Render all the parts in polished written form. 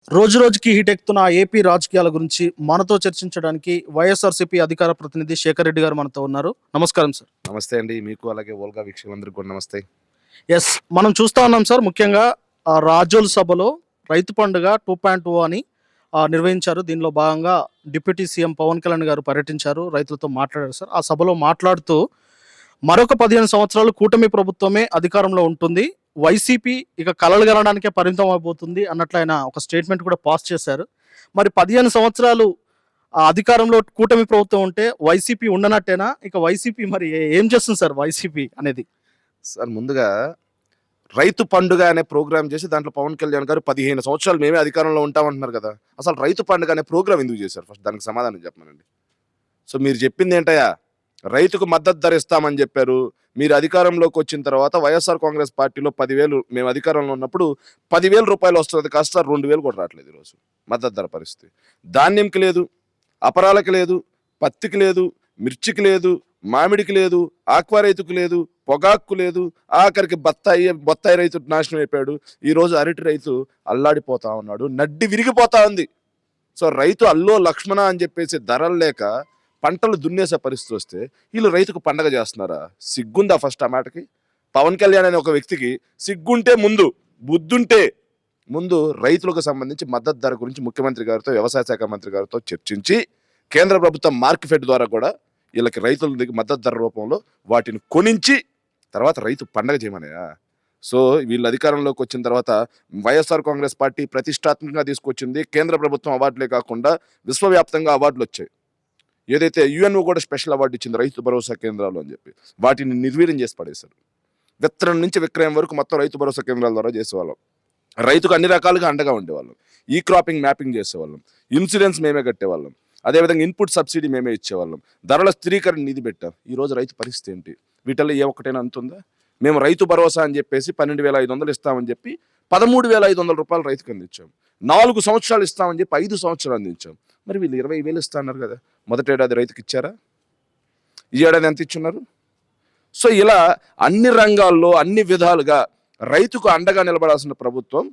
రోజు రోజుకి heat ఎక్కుతున్న AP రాజకీయాల గురించి మనతో చర్చించడానికి వైఎస్ఆర్సీపీ అధికార ప్రతినిధి శేఖర్ రెడ్డి గారు మనతో ఉన్నారు. నమస్కారం సార్. నమస్తే అండి. మీకు అలాగే ఓల్గా వీక్షకులందరికీ కూడా నమస్తే. ఎస్, మనం చూస్తా ఉన్నాం సార్. ముఖ్యంగా రాజోల్ సభలో రైతు పండుగ 2.0 అని నిర్వహించారు. దీనిలో భాగంగా డిప్యూటీ సీఎం పవన్ కళ్యాణ్ గారు పర్యటించారు, రైతులతో మాట్లాడారు సార్. ఆ సభలో మాట్లాడుతూ మరొక 15 సంవత్సరాలు కూటమి ప్రభుత్వమే అధికారంలో ఉంటుంది, వైసీపీ ఇక కలలు గనడానికే పరిమితం అయిపోతుంది అన్నట్లు ఆయన ఒక స్టేట్మెంట్ కూడా పాస్ చేశారు. మరి 15 సంవత్సరాలు ఆ అధికారంలో కూటమి ప్రభుత్వం ఉంటే వైసీపీ ఉండనట్టేనా? ఇక వైసీపీ మరి ఏం చేస్తుంది సార్ వైసీపీ అనేది? సార్, ముందుగా రైతు పండుగ అనే ప్రోగ్రామ్ చేసి దాంట్లో పవన్ కళ్యాణ్ గారు 15 సంవత్సరాలు మేమే అధికారంలో ఉంటామంటున్నారు కదా. అసలు రైతు పండుగ అనే ప్రోగ్రామ్ ఎందుకు చేశారు? ఫస్ట్ దానికి సమాధానం చెప్పమనండి. సో మీరు చెప్పింది ఏంటయ్యా? రైతుకు మద్దతు ధర ఇస్తామని చెప్పారు. మీరు అధికారంలోకి వచ్చిన తర్వాత వైఎస్ఆర్ కాంగ్రెస్ పార్టీలో 10,000, మేము అధికారంలో ఉన్నప్పుడు 10,000 రూపాయలు వస్తుంది, కాస్త 2,000 కూడా రావట్లేదు ఈరోజు మద్దతు ధర పరిస్థితి. ధాన్యంకి లేదు, అపరాలకి లేదు, పత్తికి లేదు, మిర్చికి లేదు, మామిడికి లేదు, ఆక్వా రైతుకు లేదు, పొగాకు లేదు, ఆఖరికి బత్తాయి రైతు నాశనం అయిపోయాడు. ఈరోజు అరటి రైతు అల్లాడిపోతా ఉన్నాడు, నడ్డి విరిగిపోతా ఉంది. సో రైతు అల్లో లక్ష్మణ అని చెప్పేసి ధరలు లేక పంటలు దున్నేసే పరిస్థితి వస్తే వీళ్ళు రైతుకు పండగ చేస్తున్నారా? సిగ్గుందా ఫస్ట్ ఆ మాటకి? పవన్ కళ్యాణ్ అనే ఒక వ్యక్తికి సిగ్గుంటే ముందు, బుద్ధుంటే ముందు రైతులకు సంబంధించి మద్దతు ధర గురించి ముఖ్యమంత్రి గారితో, వ్యవసాయ శాఖ మంత్రి గారితో చర్చించి కేంద్ర ప్రభుత్వం మార్కెట్ ద్వారా కూడా వీళ్ళకి రైతుల దగ్గర మద్దతు ధర రూపంలో వాటిని కొనించి తర్వాత రైతు పండగ చేయమనయా? సో వీళ్ళు అధికారంలోకి వచ్చిన తర్వాత వైఎస్ఆర్ కాంగ్రెస్ పార్టీ ప్రతిష్టాత్మకంగా తీసుకొచ్చింది. కేంద్ర ప్రభుత్వం అవార్డులే కాకుండా విశ్వవ్యాప్తంగా అవార్డులు వచ్చాయి. ఏదైతే యుఎన్ఓ కూడా స్పెషల్ అవార్డు ఇచ్చింది రైతు భరోసా కేంద్రాలు అని చెప్పి, వాటిని నిర్వీర్యం చేసి పడేశారు. విత్తనం నుంచి విక్రయం వరకు మొత్తం రైతు భరోసా కేంద్రాల ద్వారా చేసేవాళ్ళం. రైతుకు అన్ని రకాలుగా అండగా ఉండేవాళ్ళం. ఈ క్రాపింగ్ మ్యాపింగ్ చేసేవాళ్ళం, ఇన్సూరెన్స్ మేమే కట్టేవాళ్ళం, అదేవిధంగా ఇన్పుట్ సబ్సిడీ మేమే ఇచ్చేవాళ్ళం, ధరల స్థిరీకరణ నిధి పెట్టాం. ఈరోజు రైతు పరిస్థితి ఏంటి? వీటిల్లో ఏ ఒక్కటైనా అంతుందా? మేము రైతు భరోసా అని చెప్పేసి 12,500 ఇస్తామని చెప్పి 13,500 రూపాయలు రైతుకు అందించాం. 4 సంవత్సరాలు ఇస్తామని చెప్పి 5 సంవత్సరాలు అందించాం. మరి వీళ్ళు 20,000 ఇస్తా అన్నారు కదా. మొదటి ఏడాది రైతుకి ఇచ్చారా? ఈ ఏడాది ఎంత ఇచ్చున్నారు? సో ఇలా అన్ని రంగాల్లో అన్ని విధాలుగా రైతుకు అండగా నిలబడాల్సిన ప్రభుత్వం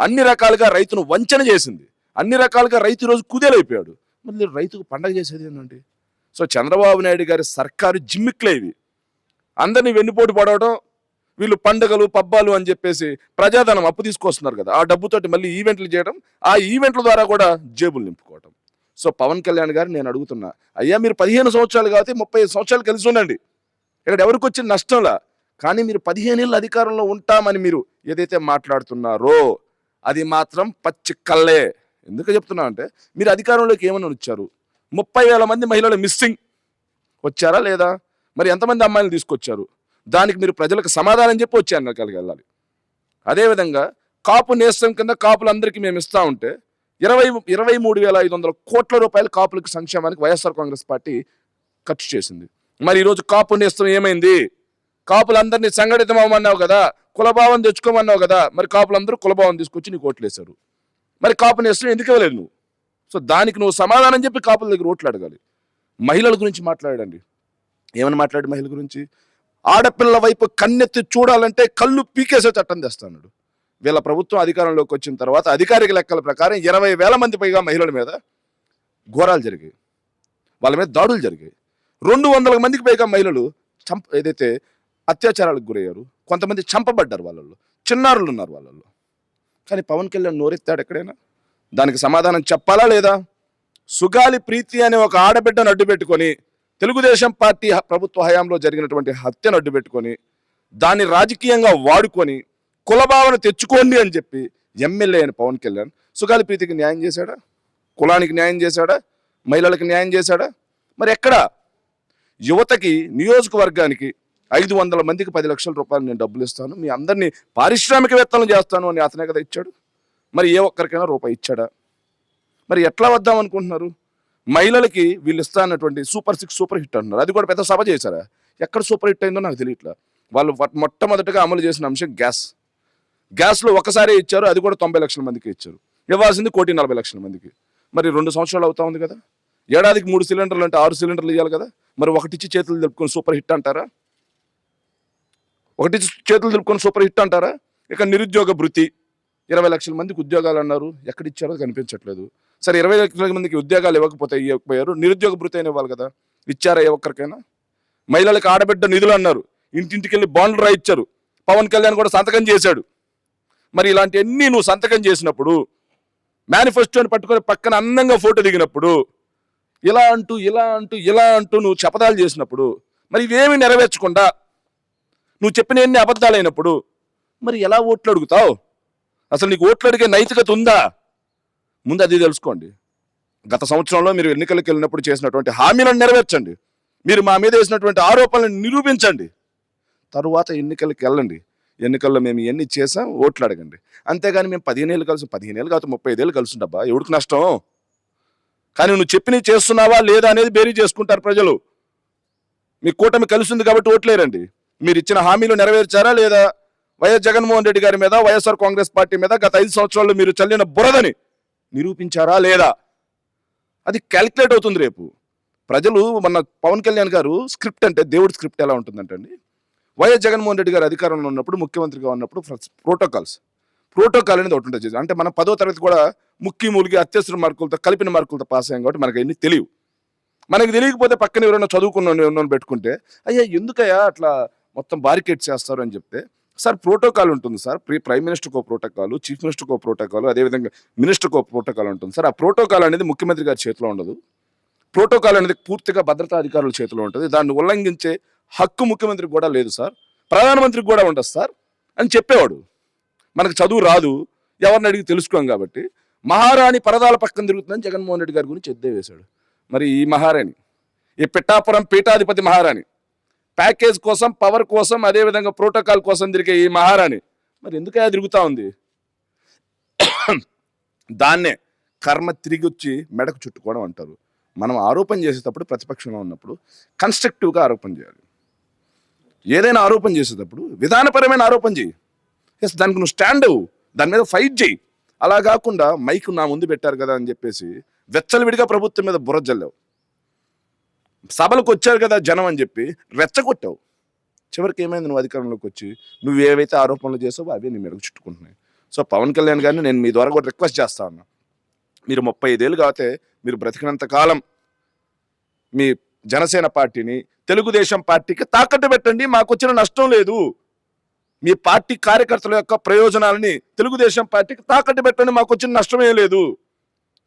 అన్ని రకాలుగా రైతును వంచన చేసింది. అన్ని రకాలుగా రైతు ఈరోజు కుదేలైపోయాడు. మళ్ళీ రైతుకు పండగ చేసేది ఏంటండి? సో చంద్రబాబు నాయుడు గారి సర్కారు జిమ్మిక్లే ఇవి. అందరినీ వెన్నుపోటు పడవడం, వీళ్ళు పండుగలు పబ్బాలు అని చెప్పేసి ప్రజాధనం అప్పు తీసుకొస్తున్నారు కదా, ఆ డబ్బుతోటి మళ్ళీ ఈవెంట్లు చేయడం, ఆ ఈవెంట్ల ద్వారా కూడా జేబులు నింపుకోవటం. సో పవన్ కళ్యాణ్ గారు నేను అడుగుతున్నా, అయ్యా మీరు 15 సంవత్సరాలు కాబట్టి 35 సంవత్సరాలు కలిసి ఉండండి, ఇక్కడ ఎవరికి వచ్చిన నష్టంలా. కానీ మీరు 15 ఏళ్ళు అధికారంలో ఉంటామని మీరు ఏదైతే మాట్లాడుతున్నారో అది మాత్రం పచ్చి కళ్ళే. ఎందుకు చెప్తున్నా అంటే, మీరు అధికారంలోకి ఏమని వచ్చారు? 30,000 మంది మహిళలు మిస్సింగ్ వచ్చారా లేదా? మరి ఎంతమంది అమ్మాయిలు తీసుకొచ్చారు? దానికి మీరు ప్రజలకు సమాధానం చెప్పి వచ్చే ఎన్నికలకు వెళ్ళాలి. అదేవిధంగా కాపు నేస్తం కింద కాపులందరికీ మేము ఇస్తా ఉంటే 23,500 కోట్ల రూపాయలు కాపులకు సంక్షేమానికి వైఎస్ఆర్ కాంగ్రెస్ పార్టీ ఖర్చు చేసింది. మరి ఈరోజు కాపు నేస్తం ఏమైంది? కాపులందరినీ సంఘటితం అవ్వమన్నావు కదా, కులభావం తెచ్చుకోమన్నావు కదా, మరి కాపులందరూ కులభావం తీసుకొచ్చి నీకు ఓట్లు వేశారు. మరి కాపు నేస్తం ఎందుకు ఇవ్వలేదు నువ్వు? సో దానికి నువ్వు సమాధానం చెప్పి కాపుల దగ్గర ఓట్లు అడగాలి. మహిళల గురించి మాట్లాడండి. ఏమని మాట్లాడి మహిళల గురించి? ఆడపిల్ల వైపు కన్నెత్తి చూడాలంటే కళ్ళు పీకేసే చట్టం తెస్తాడు. వీళ్ళ ప్రభుత్వం అధికారంలోకి వచ్చిన తర్వాత అధికారిక లెక్కల ప్రకారం 20,000 మంది పైగా మహిళల మీద ఘోరాలు జరిగాయి, వాళ్ళ మీద దాడులు జరిగాయి. 200 మందికి పైగా మహిళలు ఏదైతే అత్యాచారాలకు గురయ్యారు, కొంతమంది చంపబడ్డారు, వాళ్ళల్లో చిన్నారులు ఉన్నారు వాళ్ళల్లో. కానీ పవన్ కళ్యాణ్ నోరెత్తాడు ఎక్కడైనా? దానికి సమాధానం చెప్పాలా లేదా? సుగాలి ప్రీతి అనే ఒక ఆడబిడ్డను అడ్డు పెట్టుకొని, తెలుగుదేశం పార్టీ ప్రభుత్వ హయాంలో జరిగినటువంటి హత్యను అడ్డు పెట్టుకొని, దాన్ని రాజకీయంగా వాడుకొని కులభావన తెచ్చుకోండి అని చెప్పి ఎమ్మెల్యే అయిన పవన్ కళ్యాణ్ సుగాలి ప్రీతికి న్యాయం చేశాడా? కులానికి న్యాయం చేశాడా? మహిళలకు న్యాయం చేశాడా? మరి ఎక్కడ? యువతకి నియోజకవర్గానికి 500 మందికి 10 లక్షల రూపాయలు నేను డబ్బులు ఇస్తాను, మీ అందరినీ పారిశ్రామికవేత్తలను చేస్తాను అని అతనే కదా ఇచ్చాడు. మరి ఏ ఒక్కరికైనా రూపాయి ఇచ్చాడా? మరి ఎట్లా వద్దాం అనుకుంటున్నారు? మహిళలకి వీళ్ళు ఇస్తా అన్నటువంటి సూపర్ 6 సూపర్ హిట్ అంటున్నారు. అది కూడా పెద్ద సభ చేశారా? ఎక్కడ సూపర్ హిట్ అయిందో నాకు తెలియట్లా. వాళ్ళు మొట్టమొదటిగా అమలు చేసిన అంశం గ్యాస్లో ఒకసారి ఇచ్చారు, అది కూడా 90 లక్షల మందికి ఇచ్చారు. ఇవ్వాల్సింది 1,40,00,000 మందికి. మరి 2 సంవత్సరాలు అవుతా ఉంది కదా. ఏడాదికి 3 సిలిండర్లు అంటే 6 సిలిండర్లు ఇవ్వాలి కదా. మరి ఒకటిచ్చి చేతులు తెలుపుకొని సూపర్ హిట్ అంటారా? ఒకటిచ్చి చేతులు తెలుపుకొని సూపర్ హిట్ అంటారా? ఇక నిరుద్యోగ భృతి 20 లక్షల మందికి ఉద్యోగాలు అన్నారు, ఎక్కడిచ్చారో కనిపించట్లేదు. సరే 20 లక్షల మందికి ఉద్యోగాలు ఇవ్వకపోయారు, నిరుద్యోగ భృతి అయినా ఇవ్వాలి కదా, ఇచ్చారా ఏ ఒక్కరికైనా? మహిళలకు ఆడబిడ్డ నిధులు అన్నారు, ఇంటింటికి వెళ్ళి బాండ్లు రాయిచ్చారు, పవన్ కళ్యాణ్ కూడా సంతకం చేశాడు. మరి ఇలాంటివన్నీ నువ్వు సంతకం చేసినప్పుడు, మేనిఫెస్టోని పట్టుకొని పక్కన అందంగా ఫోటో దిగినప్పుడు, ఇలా అంటూ నువ్వు శపథాలు చేసినప్పుడు, మరి ఇవేమి నెరవేర్చకుండా నువ్వు చెప్పిన ఎన్ని అబద్ధాలైనప్పుడు మరి ఎలా ఓట్లు అడుగుతావు? అసలు నీకు ఓట్లు అడిగే నైతికత ఉందా? ముందు అది తెలుసుకోండి. గత సంవత్సరంలో మీరు ఎన్నికలకు వెళ్ళినప్పుడు చేసినటువంటి హామీలను నెరవేర్చండి, మీరు మా మీద వేసినటువంటి ఆరోపణలను నిరూపించండి, తరువాత ఎన్నికలకు వెళ్ళండి. ఎన్నికల్లో మేము ఎన్ని చేసాం ఓట్లు అడగండి. అంతేగాని మేము 15 ఏళ్ళు కలిసి, 15 ఏళ్ళు కాదు 35 ఏళ్ళు కలిసి ఉండబ్బా, ఎవరికి నష్టం? కానీ నువ్వు చెప్పినవి చేస్తున్నావా లేదా అనేది బేరీ చేసుకుంటారు ప్రజలు. మీ కూటమి కలిసింది కాబట్టి ఓట్లేరండి. మీరు ఇచ్చిన హామీలు నెరవేర్చారా లేదా? వైఎస్ జగన్మోహన్ రెడ్డి గారి మీద, వైఎస్ఆర్ కాంగ్రెస్ పార్టీ మీద గత 5 సంవత్సరాల్లో మీరు చల్లిన బురదని నిరూపించారా లేదా? అది క్యాలిక్యులేట్ అవుతుంది రేపు. ప్రజలు మన పవన్ కళ్యాణ్ గారు స్క్రిప్ట్ అంటే దేవుడి స్క్రిప్ట్ ఎలా ఉంటుందంటే అండి, వైఎస్ జగన్మోహన్ రెడ్డి గారు అధికారంలో ఉన్నప్పుడు, ముఖ్యమంత్రిగా ఉన్నప్పుడు ప్రోటోకాల్ అనేది ఒకటి ఉంటుంది. అంటే మనం 10వ తరగతి కూడా ముక్కి మూలిగి అత్యవసర మార్కులతో కలిపిన మార్కులతో పాస్ అయ్యాం కాబట్టి మనకి అన్ని తెలియవు. మనకి తెలియకపోతే పక్కన ఎవరైనా చదువుకున్న పెట్టుకుంటే, అయ్యా ఎందుకయ్యా అట్లా మొత్తం బారికేడ్ చేస్తారు అని చెప్తే, సార్ ప్రోటోకాల్ ఉంటుంది సార్, ప్రైమ్ మినిస్టర్కి ఒక ప్రోటోకాల్, చీఫ్ మినిస్టర్కి ఒక ప్రోటోకాల్, అదేవిధంగా మినిస్టర్కి ఒక ప్రోటోకాల్ ఉంటుంది సార్. ఆ ప్రోటోకాల్ అనేది ముఖ్యమంత్రి గారి చేతిలో ఉండదు. ప్రోటోకాల్ అనేది పూర్తిగా భద్రతా అధికారుల చేతిలో ఉంటుంది. దాన్ని ఉల్లంఘించే హక్కు ముఖ్యమంత్రికి కూడా లేదు సార్, ప్రధానమంత్రికి కూడా ఉండదు సార్ అని చెప్పేవాడు. మనకు చదువు రాదు, ఎవరిని అడిగి తెలుసుకోం కాబట్టి మహారాణి పరదాల పక్కన తిరుగుతుందని జగన్మోహన్ రెడ్డి గారి గురించి ఎద్దే వేశాడు. మరి ఈ మహారాణి, ఈ పిఠాపురం పీఠాధిపతి మహారాణి, ప్యాకేజ్ కోసం, పవర్ కోసం, అదేవిధంగా ప్రోటోకాల్ కోసం తిరిగే ఈ మహారాణి మరి ఎందుకలా తిరుగుతూ ఉంది? దాన్నే కర్మ తిరిగి వచ్చి మెడకు చుట్టుకోవడం అంటారు. మనం ఆరోపణ చేసేటప్పుడు, ప్రతిపక్షంలో ఉన్నప్పుడు కన్స్ట్రక్టివ్గా ఆరోపణ చేయాలి. ఏదైనా ఆరోపణ చేసేటప్పుడు విధానపరమైన ఆరోపణ చేయి. ఎస్, దానికి నువ్వు స్టాండ్ అవ్వు, దాని మీద ఫైట్ చేయి. అలా కాకుండా మైక్ నా ముందు పెట్టారు కదా అని చెప్పేసి వెచ్చలవిడిగా ప్రభుత్వం మీద బుర్ర జల్లావు. సభలకు వచ్చారు కదా జనం అని చెప్పి రెచ్చగొట్టావు. చివరికి ఏమైంది? నువ్వు అధికారంలోకి వచ్చి నువ్వు ఏవైతే ఆరోపణలు చేసావో అవే నీ మెడకు చుట్టుకుంటున్నాయి. సో పవన్ కళ్యాణ్ గారిని నేను మీ ద్వారా కూడా రిక్వెస్ట్ చేస్తా ఉన్నా, మీరు 35 ఏళ్ళు కాతే మీరు బ్రతికినంత కాలం మీ జనసేన పార్టీని, తెలుగుదేశం పార్టీకి తాకట్టు పెట్టండి, మాకు వచ్చిన నష్టం లేదు. మీ పార్టీ కార్యకర్తల యొక్క ప్రయోజనాలని తెలుగుదేశం పార్టీకి తాకట్టు పెట్టండి, మాకు వచ్చిన నష్టమే లేదు.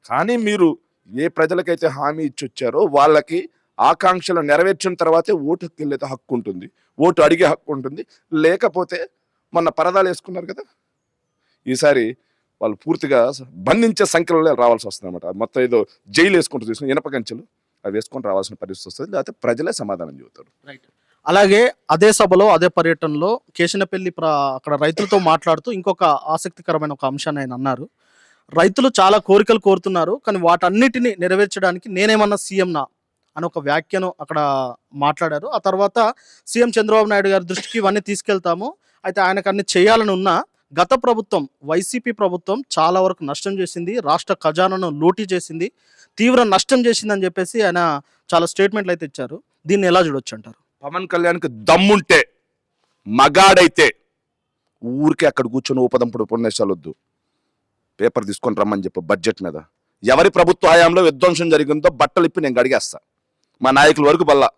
కానీ మీరు ఏ ప్రజలకైతే హామీ ఇచ్చి వచ్చారో వాళ్ళకి ఆకాంక్షలు నెరవేర్చిన తర్వాతే ఓటు వెళ్ళే హక్కు ఉంటుంది, ఓటు అడిగే హక్కు ఉంటుంది. లేకపోతే మొన్న పరదాలు వేసుకున్నారు కదా, ఈసారి వాళ్ళు పూర్తిగా బంధించే సంఖ్యలో రావాల్సి వస్తుంది అనమాట. మొత్తం ఏదో జైలు వేసుకుంటూ చూసిన ఇనప కంచెలు అవి వేసుకొని రావాల్సిన పరిస్థితి వస్తుంది. లేకపోతే ప్రజలే సమాధానం చెబుతారు. అలాగే అదే సభలో, అదే పర్యటనలో కేశనపల్లి అక్కడ రైతులతో మాట్లాడుతూ ఇంకొక ఆసక్తికరమైన ఒక అంశాన్ని ఆయన అన్నారు. రైతులు చాలా కోరికలు కోరుతున్నారు, కానీ వాటన్నిటిని నెరవేర్చడానికి నేనేమన్నా సీఎంనా అని ఒక వ్యాఖ్యను అక్కడ మాట్లాడారు. ఆ తర్వాత సీఎం చంద్రబాబు నాయుడు గారి దృష్టికి ఇవన్నీ తీసుకెళ్తాము, అయితే ఆయనకు అన్ని చేయాలని ఉన్నా గత ప్రభుత్వం, వైసీపీ ప్రభుత్వం చాలా వరకు నష్టం చేసింది, రాష్ట్ర ఖజానాను లూటీ చేసింది, తీవ్ర నష్టం చేసిందని చెప్పేసి ఆయన చాలా స్టేట్మెంట్లు అయితే ఇచ్చారు. దీన్ని ఎలా చూడొచ్చు అంటారు? పవన్ కళ్యాణ్కి దమ్ముంటే, మగాడైతే ఊరికే అక్కడ కూర్చొని ఉపదంపుడు ఉపన్యాసాలు వద్దు, పేపర్ తీసుకొని రమ్మని చెప్పు. బడ్జెట్ మీద ఎవరి ప్రభుత్వ హయాంలో విధ్వంసం జరిగిందో బట్టలు ఇప్పి నేను గడిగేస్తా. మా నాయకుల వరకు పల్లా,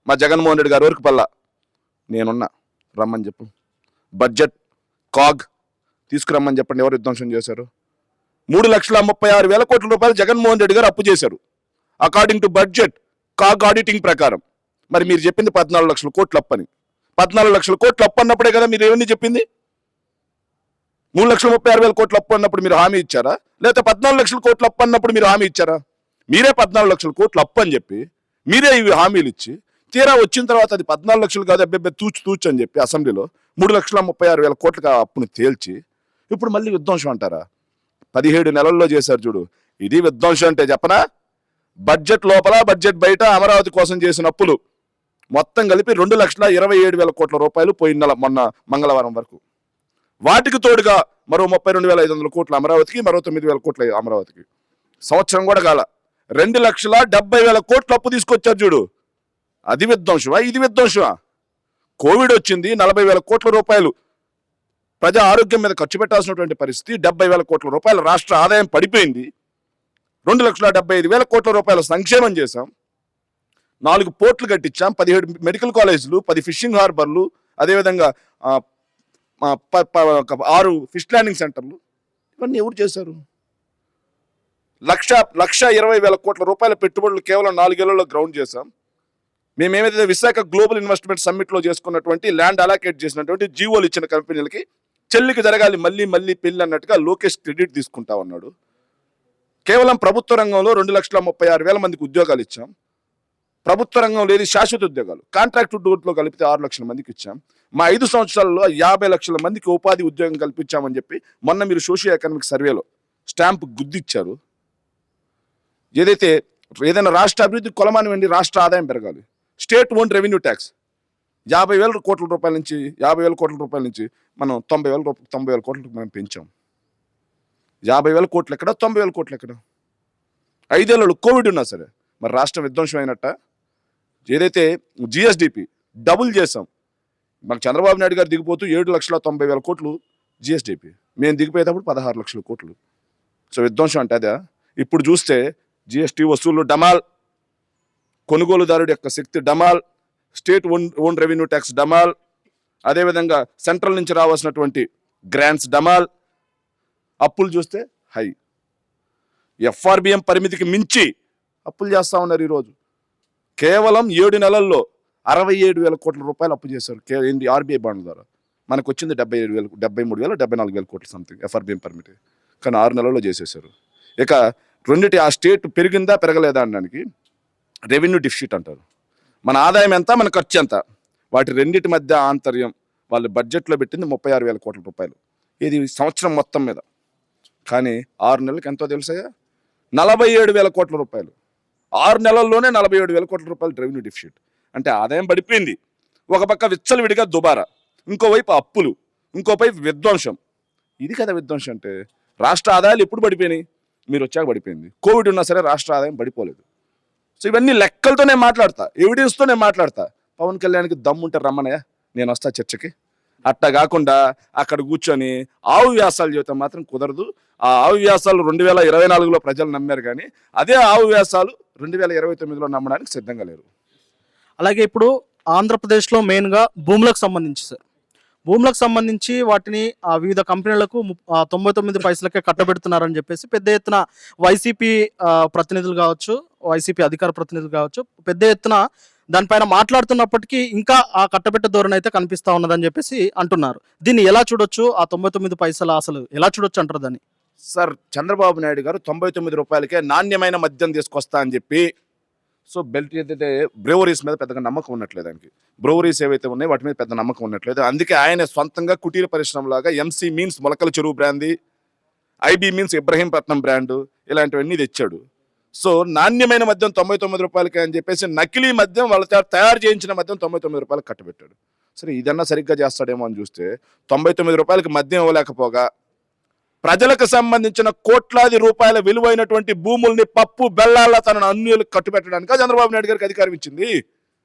మా జగన్మోహన్ రెడ్డి గారి వరకు పల్లా, నేనున్నా, రమ్మని చెప్పు. బడ్జెట్ కాగ్ తీసుకురమ్మని చెప్పండి. ఎవరు విధ్వంసం చేశారు? 3,36,000 కోట్ల రూపాయలు జగన్మోహన్ రెడ్డి గారు అప్పు చేశారు according to budget CAG auditing ప్రకారం. మరి మీరు చెప్పింది 14 లక్షల కోట్లు అప్పని. 14 లక్షల కోట్లు అప్పు అన్నప్పుడే కదా మీరు ఏమని చెప్పింది? 3,36,000 కోట్లు అప్పు అన్నప్పుడు మీరు హామీ ఇచ్చారా? లేకపోతే 14 లక్షల కోట్లు అప్పు అన్నప్పుడు మీరు హామీ ఇచ్చారా? మీరే 14 లక్షల కోట్లు అప్పు అని చెప్పి మీరే ఇవి హామీలు ఇచ్చి, తీరా వచ్చిన తర్వాత అది 14 లక్షలు కాదు, అబ్బెబ్బే తూచు అని చెప్పి అసెంబ్లీలో 3,36,000 కోట్ల అప్పుని తేల్చి ఇప్పుడు మళ్ళీ విధ్వంసం అంటారా? 17 నెలల్లో చేశారు చూడు, ఇది విధ్వంసం అంటే చెప్పనా? బడ్జెట్ లోపల, బడ్జెట్ బయట అమరావతి కోసం చేసిన అప్పులు మొత్తం కలిపి 2,27,000 కోట్ల రూపాయలు పోయిన నెల, మొన్న మంగళవారం వరకు. వాటికి తోడుగా మరో 32,500 కోట్ల అమరావతికి, మరో 9,000 కోట్ల అమరావతికి. సంవత్సరం కూడా కాల 2,70,000 కోట్ల అప్పు తీసుకొచ్చారు చూడు, అది విధ్వంసమా? ఇది విధ్వంసమా? కోవిడ్ వచ్చింది, 40,000 కోట్ల రూపాయలు ప్రజా ఆరోగ్యం మీద ఖర్చు పెట్టాల్సినటువంటి పరిస్థితి. 70,000 కోట్ల రూపాయల రాష్ట్ర ఆదాయం పడిపోయింది. 2,75,000 కోట్ల రూపాయల సంక్షేమం చేశాం. 4 పోర్ట్లు కట్టించాం, 17 మెడికల్ కాలేజీలు, 10 ఫిషింగ్ హార్బర్లు, అదేవిధంగా 6 ఫిష్ ల్యాండింగ్ సెంటర్లు. ఇవన్నీ ఎవరు చేశారు? 1,20,000 కోట్ల రూపాయల పెట్టుబడులు కేవలం 4 ఏళ్లలో గ్రౌండ్ చేశాం. మేమేమైతే విశాఖ గ్లోబల్ ఇన్వెస్ట్మెంట్ సమ్మిట్లో చేసుకున్నటువంటి ల్యాండ్ అలాకేట్ చేసినటువంటి జీవోలు ఇచ్చిన కంపెనీలకి చెల్లికి జరగాలి మళ్ళీ మళ్ళీ పెళ్లి అన్నట్టుగా లోకేష్ క్రెడిట్ తీసుకుంటా ఉన్నాడు. కేవలం ప్రభుత్వ రంగంలో 2,36,000 మందికి ఉద్యోగాలు ఇచ్చాం. ప్రభుత్వ రంగంలో ఏది శాశ్వత ఉద్యోగాలు, కాంట్రాక్ట్ ఉద్యోగులతో కలిపితే 6 లక్షల మందికి ఇచ్చాం. మా 5 సంవత్సరాల్లో 50 లక్షల మందికి ఉపాధి ఉద్యోగం కల్పించామని చెప్పి మొన్న మీరు సోషియో ఎకనామిక్ సర్వేలో స్టాంప్ గుద్దిచ్చారు. ఏదైనా రాష్ట్ర అభివృద్ధి కొలమానివ్వండి, రాష్ట్ర ఆదాయం పెరగాలి. స్టేట్ ఓన్ రెవెన్యూ ట్యాక్స్ 50,000 కోట్ల రూపాయల నుంచి మనం 90,000 కోట్లకు మనం పెంచాం. 50,000 కోట్లు ఎక్కడ, 90,000 కోట్లు ఎక్కడ? 5 ఏళ్ళు కోవిడ్ ఉన్నా సరే మరి రాష్ట్రం విధ్వంసం అయినట్ట. ఏదైతే జిఎస్డిపి డబుల్ చేసాం, మాకు చంద్రబాబు నాయుడు గారు దిగిపోతూ 7,90,000 కోట్లు జిఎస్డిపి, మేము దిగిపోయేటప్పుడు 16 లక్షల కోట్లు. సో విధ్వంసం అంటే అదే. ఇప్పుడు చూస్తే జిఎస్టీ వసూళ్లు డమాల్, కొనుగోలుదారుడి యొక్క శక్తి డమాల్, స్టేట్ ఓన్ రెవెన్యూ ట్యాక్స్ డమాల్, అదేవిధంగా సెంట్రల్ నుంచి రావాల్సినటువంటి గ్రాంట్స్ డమాల్, అప్పులు చూస్తే హై. ఎఫ్ఆర్బిఎం పరిమితికి మించి అప్పులు చేస్తా ఉన్నారు. ఈరోజు కేవలం 7 నెలల్లో 67,000 కోట్ల రూపాయలు అప్పు చేశారు ఏంటి ఆర్బీఐ బాండ్ల ద్వారా. మనకు వచ్చింది 73,000 కోట్లు సంథింగ్ ఎఫ్ఆర్బిఎం పరిమితి, కానీ 6 నెలల్లో చేసేసారు. ఇక రెండిటి ఆ స్టేట్ పెరిగిందా పెరగలేదా అనడానికి రెవెన్యూ డిఫిసిట్ అంటారు. మన ఆదాయం ఎంత, మన ఖర్చు ఎంత, వాటి రెండింటి మధ్య ఆంతర్యం వాళ్ళు బడ్జెట్లో పెట్టింది 36,000 కోట్ల రూపాయలు. ఇది సంవత్సరం మొత్తం మీద. కానీ 6 నెలలకు ఎంతో తెలుసాయా? 47,000 కోట్ల రూపాయలు. 6 నెలల్లోనే 47,000 కోట్ల రూపాయలు రెవెన్యూ డిఫిసిట్. అంటే ఆదాయం పడిపోయింది. ఒక పక్క విచ్చలవిడిగా దుబారా, ఇంకోవైపు అప్పులు, ఇంకోవైపు విధ్వంసం. ఇది కదా విధ్వంసం అంటే. రాష్ట్ర ఆదాయాలు ఎప్పుడు పడిపోయినాయి? మీరు వచ్చాక పడిపోయింది. కోవిడ్ ఉన్నా సరే రాష్ట్ర ఆదాయం పడిపోలేదు. సో ఇవన్నీ లెక్కలతో నేను మాట్లాడతా, ఎవిడెన్స్తో నేను మాట్లాడతా. పవన్ కళ్యాణ్కి దమ్ముంటే రమ్మనయ్య, నేను వస్తా చర్చకి. అట్టా కాకుండా అక్కడ కూర్చొని ఆవు వ్యాసాలు చెబితే మాత్రం కుదరదు. ఆ ఆవు వ్యాసాలు 2024లో ప్రజలు నమ్మారు, కానీ అదే ఆవు వ్యాసాలు 2029లో నమ్మడానికి సిద్ధంగా లేరు. అలాగే ఇప్పుడు ఆంధ్రప్రదేశ్లో మెయిన్గా భూములకు సంబంధించి సార్, భూములకు సంబంధించి వాటిని వివిధ కంపెనీలకు 99 పైసలకే కట్టబెడుతున్నారని చెప్పేసి పెద్ద ఎత్తున వైసీపీ ప్రతినిధులు కావచ్చు, వైసీపీ అధికార ప్రతినిధులు కావచ్చు పెద్ద ఎత్తున దానిపైన మాట్లాడుతున్నప్పటికీ ఇంకా ఆ కట్టబెట్ట ధోరణి అయితే కనిపిస్తా ఉన్నదని చెప్పేసి అంటున్నారు. దీన్ని ఎలా చూడొచ్చు? ఆ 99 పైసలు అసలు ఎలా చూడొచ్చు అంటారు దాన్ని? సార్, చంద్రబాబు నాయుడు గారు 99 రూపాయలకే నాణ్యమైన మద్యం తీసుకొస్తా అని చెప్పి, సో బెల్ట్ ఏదైతే బ్రెవరీస్ మీద పెద్దగా నమ్మకం ఉన్నట్లేదు ఆయనకి. బ్రెవరీస్ ఏవైతే ఉన్నాయో వాటి మీద పెద్ద నమ్మకం ఉన్నట్లేదు. అందుకే ఆయన సొంతంగా కుటీర పరిశ్రమలాగా ఎంసీ మీన్స్ మొలకల చెరువు brandy, IB means Ibrahimpatnam brand, ఇలాంటివన్నీ తెచ్చాడు. సో నాణ్యమైన మద్యం 99 రూపాయలకే అని చెప్పేసి నకిలీ మద్యం వాళ్ళ తయారు చేయించిన మద్యం 99 రూపాయలకు కట్టబెట్టాడు. సరే ఇదన్నా సరిగ్గా చేస్తాడేమో అని చూస్తే 99 రూపాయలకి మద్యం ఇవ్వలేకపోగా ప్రజలకు సంబంధించిన కోట్లాది రూపాయల విలువైనటువంటి భూముల్ని పప్పు బెల్లాల తన అన్యులకు కట్టుబెట్టడానికి చంద్రబాబు నాయుడు గారికి అధికారం ఇచ్చింది.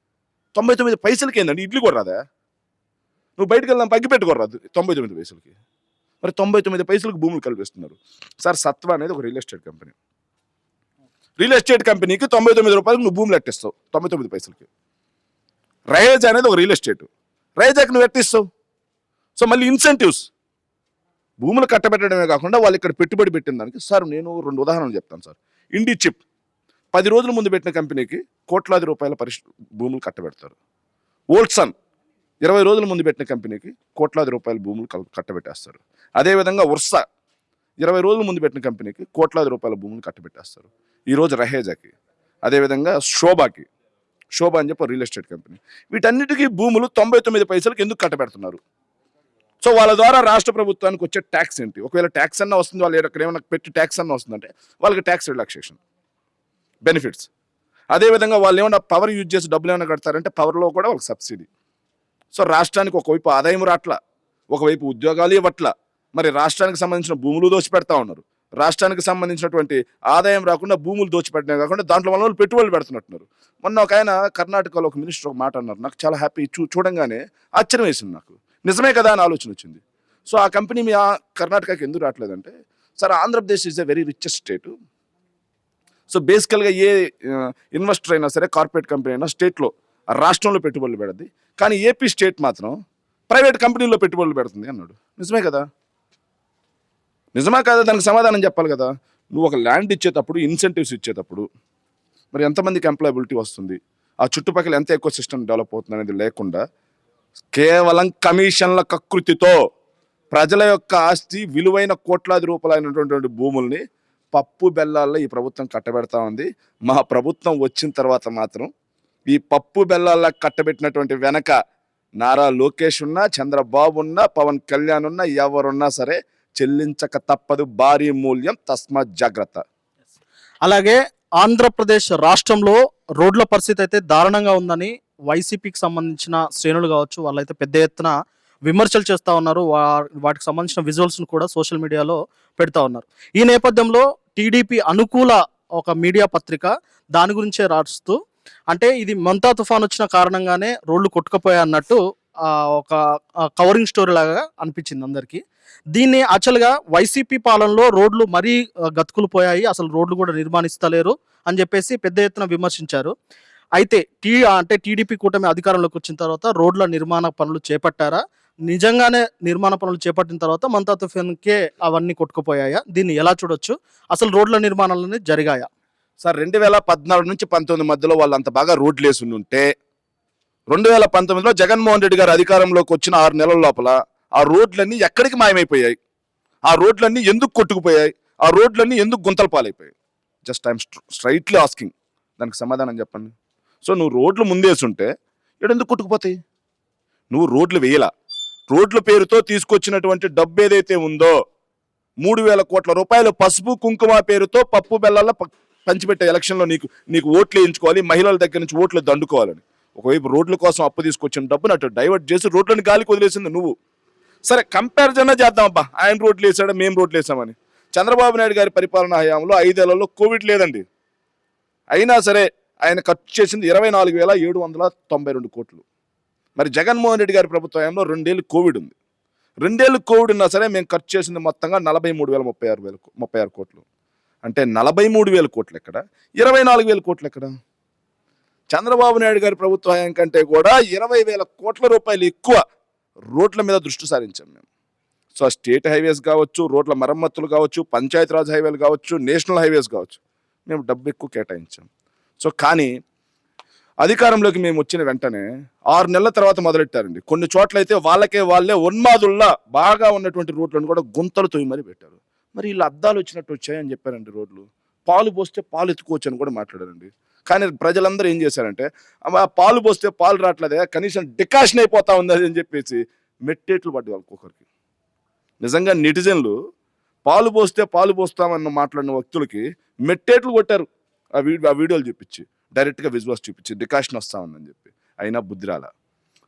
99 పైసలకి ఏందండి? ఇడ్లీ కూడా రాదా? నువ్వు బయటకు వెళ్దాం పగ్గి పెట్టుకోరాదు 99 పైసలకి. మరి 99 పైసలకు భూములు కల్పిస్తున్నారు. సార్, సత్వ అనేది ఒక real estate company. Real estate కంపెనీకి 99 రూపాయలకు నువ్వు భూములు ఎట్టిస్తావు 99 పైసలకి. రైజ్ అనేది ఒక రియల్ ఎస్టేట్, రైజాకి నువ్వు ఎట్టిస్తావు. సో మళ్ళీ ఇన్సెంటివ్స్, భూములు కట్టబెట్టడమే కాకుండా వాళ్ళు ఇక్కడ పెట్టుబడి పెట్టిన దానికి. సార్ నేను 2 ఉదాహరణలు చెప్తాను సార్. ఇండి చిప్ 10 రోజుల ముందు పెట్టిన కంపెనీకి కోట్లాది రూపాయల భూములు కట్టబెడతారు. ఓల్సన్ 20 రోజుల ముందు పెట్టిన కంపెనీకి కోట్లాది రూపాయల భూములు కట్టబెట్టేస్తారు. అదేవిధంగా ఉర్సా 20 రోజుల ముందు పెట్టిన కంపెనీకి కోట్లాది రూపాయల భూములు కట్టబెట్టేస్తారు. ఈరోజు రహేజాకి, అదేవిధంగా శోభ అని చెప్పి రియల్ ఎస్టేట్ కంపెనీ. వీటన్నిటికీ భూములు 99 పైసలకు ఎందుకు కట్టబెడుతున్నారు? సో వాళ్ళ ద్వారా రాష్ట్ర ప్రభుత్వానికి వచ్చే ట్యాక్స్ ఏంటి? ఒకవేళ ట్యాక్స్ అన్నా వస్తుంది, వాళ్ళు అక్కడ ఏమైనా పెట్టి ట్యాక్స్ అన్నా వస్తుందంటే వాళ్ళకి ట్యాక్స్ రిలాక్సేషన్ బెనిఫిట్స్. అదేవిధంగా వాళ్ళు ఏమైనా పవర్ యూజ్ చేసి డబ్బులు ఏమైనా కడతారంటే పవర్లో కూడా వాళ్ళకి సబ్సిడీ. సో రాష్ట్రానికి ఒకవైపు ఆదాయం రాట్లా, ఒకవైపు ఉద్యోగాలు ఇవ్వట్లా, మరి రాష్ట్రానికి సంబంధించిన భూములు దోచిపెడతా ఉన్నారు. రాష్ట్రానికి సంబంధించినటువంటి ఆదాయం రాకుండా భూములు దోచిపెట్టడమే కాకుండా దాంట్లో వాళ్ళు పెట్టుబడులు పెడుతున్నట్టున్నారు. మొన్న ఒక ఆయన కర్ణాటకలో ఒక మినిస్టర్ ఒక మాట అన్నారు, నాకు చాలా హ్యాపీ చూడంగానే ఆశ్చర్యం వేసింది. నాకు నిజమే కదా అని ఆలోచన వచ్చింది. సో ఆ కంపెనీ మీ కర్ణాటకకి ఎందుకు రావట్లేదంటే, sir Andhra Pradesh is a very richest state. So బేసికల్గా ఏ ఇన్వెస్టర్ అయినా సరే, కార్పొరేట్ కంపెనీ అయినా స్టేట్లో రాష్ట్రంలో పెట్టుబడులు పెడద్ది, కానీ ఏపీ స్టేట్ మాత్రం ప్రైవేట్ కంపెనీల్లో పెట్టుబడులు పెడుతుంది అన్నాడు. నిజమే కదా? నిజమా కాదా? దానికి సమాధానం చెప్పాలి కదా. నువ్వు ఒక ల్యాండ్ ఇచ్చేటప్పుడు, ఇన్సెంటివ్స్ ఇచ్చేటప్పుడు మరి ఎంతమందికి ఎంప్లాయబిలిటీ వస్తుంది, ఆ చుట్టుపక్కల ఎంత ఎక్కువ సిస్టమ్ డెవలప్ అవుతుంది అనేది లేకుండా కేవలం కమిషన్ల కకృతితో ప్రజల యొక్క ఆస్తి, విలువైన కోట్లాది రూపాయలైనటువంటి భూముల్ని పప్పు బెల్లాల్లో ఈ ప్రభుత్వం కట్టబెడతా ఉంది. మా ప్రభుత్వం వచ్చిన తర్వాత మాత్రం ఈ పప్పు బెల్లాల్లో కట్టబెట్టినటువంటి వెనక నారా లోకేష్ ఉన్నా, చంద్రబాబు ఉన్నా, పవన్ కళ్యాణ్ ఉన్నా, ఎవరున్నా సరే చెల్లించక తప్పదు భారీ మూల్యం. తస్మాత్ జాగ్రత్త. అలాగే ఆంధ్రప్రదేశ్ రాష్ట్రంలో రోడ్ల పరిస్థితి అయితే దారుణంగా ఉందని వైసీపీకి సంబంధించిన శ్రేణులు కావచ్చు, వాళ్ళైతే పెద్ద ఎత్తున విమర్శలు చేస్తూ ఉన్నారు. వాటికి సంబంధించిన విజువల్స్ను కూడా సోషల్ మీడియాలో పెడతా ఉన్నారు. ఈ నేపథ్యంలో టీడీపీ అనుకూల ఒక మీడియా పత్రిక దాని గురించే రాస్తూ, అంటే ఇది మంతా తుఫాన్ వచ్చిన కారణంగానే రోడ్లు కొట్టుకుపోయాయి అన్నట్టు ఒక కవరింగ్ స్టోరీ లాగా అనిపించింది అందరికీ. దీన్ని యాక్చువల్గా వైసీపీ పాలనలో రోడ్లు మరీ గతుకులు పోయాయి, అసలు రోడ్లు కూడా నిర్మాణిస్తలేరు అని చెప్పేసి పెద్ద ఎత్తున విమర్శించారు. అయితే టీడీపీ కూటమి అధికారంలోకి వచ్చిన తర్వాత రోడ్ల నిర్మాణ పనులు చేపట్టారా? నిజంగానే నిర్మాణ పనులు చేపట్టిన తర్వాత మంతా తుఫాన్కే అవన్నీ కొట్టుకుపోయాయా? దీన్ని ఎలా చూడొచ్చు? అసలు రోడ్ల నిర్మాణాలన్నీ జరిగాయా? సార్ 2014 నుంచి 19 మధ్యలో వాళ్ళు అంత బాగా రోడ్లు వేసి ఉంటే 2019లో జగన్మోహన్ రెడ్డి గారు అధికారంలోకి వచ్చిన 6 నెలల లోపల ఆ రోడ్లన్నీ ఎక్కడికి మాయమైపోయాయి? ఆ రోడ్లన్నీ ఎందుకు కొట్టుకుపోయాయి? ఆ రోడ్లన్నీ ఎందుకు గుంతల పాలైపోయాయి? Just I'm straightly asking. దానికి సమాధానం చెప్పండి. సో నువ్వు రోడ్లు ముందేసుంటే ఎందుకు కొట్టుకుపోతాయి? నువ్వు రోడ్లు వేయలా. రోడ్ల పేరుతో తీసుకొచ్చినటువంటి డబ్బు ఏదైతే ఉందో 3,000 కోట్ల రూపాయలు పసుపు కుంకుమ పేరుతో పప్పు బెల్లాల పంచిపెట్టే ఎలక్షన్లో నీకు ఓట్లు వేయించుకోవాలి, మహిళల దగ్గర నుంచి ఓట్లు దండుకోవాలని. ఒకవైపు రోడ్ల కోసం అప్పు తీసుకొచ్చిన డబ్బును అటు డైవర్ట్ చేసి రోడ్లను గాలికి వదిలేసింది నువ్వు. సరే కంపారిజన్ చేద్దాం, అబ్బా ఆయన రోడ్లు వేసాడా మేము రోడ్లు వేసామని. చంద్రబాబు నాయుడు గారి పరిపాలన హయాంలో 5 ఏళ్లలో కోవిడ్ లేదండి. అయినా సరే ఆయన ఖర్చు చేసింది 24,792 కోట్లు. మరి జగన్మోహన్ రెడ్డి గారి ప్రభుత్వ హయాంలో 2 ఏళ్ళు కోవిడ్ ఉంది. 2 ఏళ్ళు కోవిడ్ ఉన్నా సరే మేము ఖర్చు చేసింది మొత్తంగా 43,036 కోట్లు. అంటే 43,000 కోట్లు ఎక్కడ, 24,000 కోట్లు ఎక్కడ? చంద్రబాబు నాయుడు గారి ప్రభుత్వ హయాం కంటే కూడా 20,000 కోట్ల రూపాయలు ఎక్కువ రోడ్ల మీద దృష్టి సారించాం మేము. సో స్టేట్ హైవేస్ కావచ్చు, రోడ్ల మరమ్మతులు కావచ్చు, పంచాయతీరాజ్ హైవేలు కావచ్చు, నేషనల్ హైవేస్ కావచ్చు, మేము డబ్బు ఎక్కువ కేటాయించాం. సో కానీ అధికారంలోకి మేము వచ్చిన వెంటనే 6 నెలల తర్వాత మొదలెట్టారండి. కొన్ని చోట్ల అయితే వాళ్ళే ఉన్మాదుల్లా బాగా ఉన్నటువంటి రోడ్లను కూడా గుంతలు తొయ్యి మరీ పెట్టారు. మరి వీళ్ళు అద్దాలు వచ్చినట్టు వచ్చాయని చెప్పారండి. రోడ్లు పాలు పోస్తే పాలు ఎత్తుకోవచ్చు అని కూడా మాట్లాడారండి. కానీ ప్రజలందరూ ఏం చేశారంటే, పాలు పోస్తే పాలు రావట్లేదే, కనీసం డికాషన్ అయిపోతా ఉంది అని చెప్పేసి మెట్టేట్లు పడ్డాయి వాళ్ళకొకరికి. నిజంగా నెటిజన్లు పాలు పోస్తే పాలు పోస్తామన్న మాట్లాడిన వ్యక్తులకి మెట్టేట్లు కొట్టారు. ఆ వీడియోలు చూపించి, డైరెక్ట్గా విజువల్స్ చూపించి డికాషన్ వస్తా ఉందని చెప్పి. అయినా బుద్ధి రాల.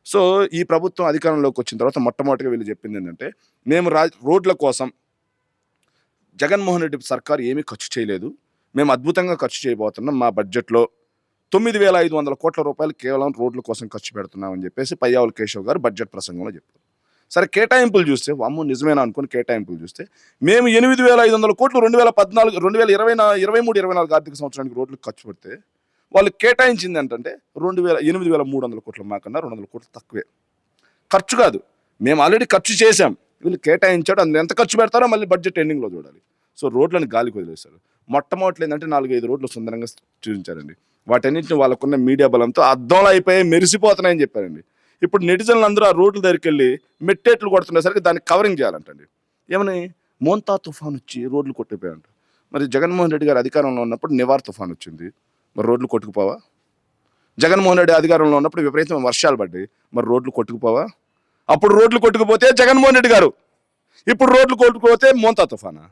సో ఈ ప్రభుత్వం అధికారంలోకి వచ్చిన తర్వాత మొట్టమొదటిగా వీళ్ళు చెప్పింది ఏంటంటే, మేము రోడ్ల కోసం జగన్మోహన్ రెడ్డి సర్కారు ఏమీ ఖర్చు చేయలేదు, మేము అద్భుతంగా ఖర్చు చేయబోతున్నాం, మా బడ్జెట్లో 9,500 కోట్ల రూపాయలు కేవలం రోడ్ల కోసం ఖర్చు పెడుతున్నామని చెప్పేసి పయ్యావుల కేశవ్ గారు బడ్జెట్ ప్రసంగంలో చెప్పారు. సరే కేటాయింపులు చూస్తే, అమ్మో నిజమేనా అనుకుని కేటాయింపులు చూస్తే, మేము 8,500 కోట్లు 2023-24 ఆర్థిక సంవత్సరానికి రోడ్లకు ఖర్చు పెడితే వాళ్ళు కేటాయించింది ఏంటంటే 8,300 కోట్లు. మాకన్నా 200 కోట్లు తక్కువే. ఖర్చు కాదు, మేము ఆల్రెడీ ఖర్చు చేశాం, వీళ్ళు కేటాయించాడు, అందులో ఎంత ఖర్చు పెడతారో మళ్ళీ బడ్జెట్ ఎండింగ్లో చూడాలి. సో రోడ్లను గాలికి వదిలేశారు. మొట్టమొదటి ఏంటంటే 4-5 రోడ్లు సుందరంగా చూపించారండి. వాటన్నింటిని వాళ్ళకున్న మీడియా బలంతో అద్దంలో అయిపోయి మెరిసిపోతున్నాయని చెప్పారండి. ఇప్పుడు నెటిజన్లు అందరూ ఆ రోడ్ల దగ్గరికి వెళ్ళి మెట్టేట్లు కొడుతున్నసరికి దాన్ని కవరింగ్ చేయాలంటండి. ఏమని? మోంతా తుఫాన్ వచ్చి రోడ్లు కొట్టిపోయాయంట. మరి జగన్మోహన్ రెడ్డి గారు అధికారంలో ఉన్నప్పుడు నివార్ తుఫాన్ వచ్చింది, మరి రోడ్లు కొట్టుకుపోవా? జగన్మోహన్ రెడ్డి అధికారంలో ఉన్నప్పుడు విపరీతమైన వర్షాలు పడ్డాయి, మరి రోడ్లు కొట్టుకుపోవా? అప్పుడు రోడ్లు కొట్టుకుపోతే జగన్మోహన్ రెడ్డి గారు, ఇప్పుడు రోడ్లు కొట్టుకుపోతే మోంతా తుఫానా?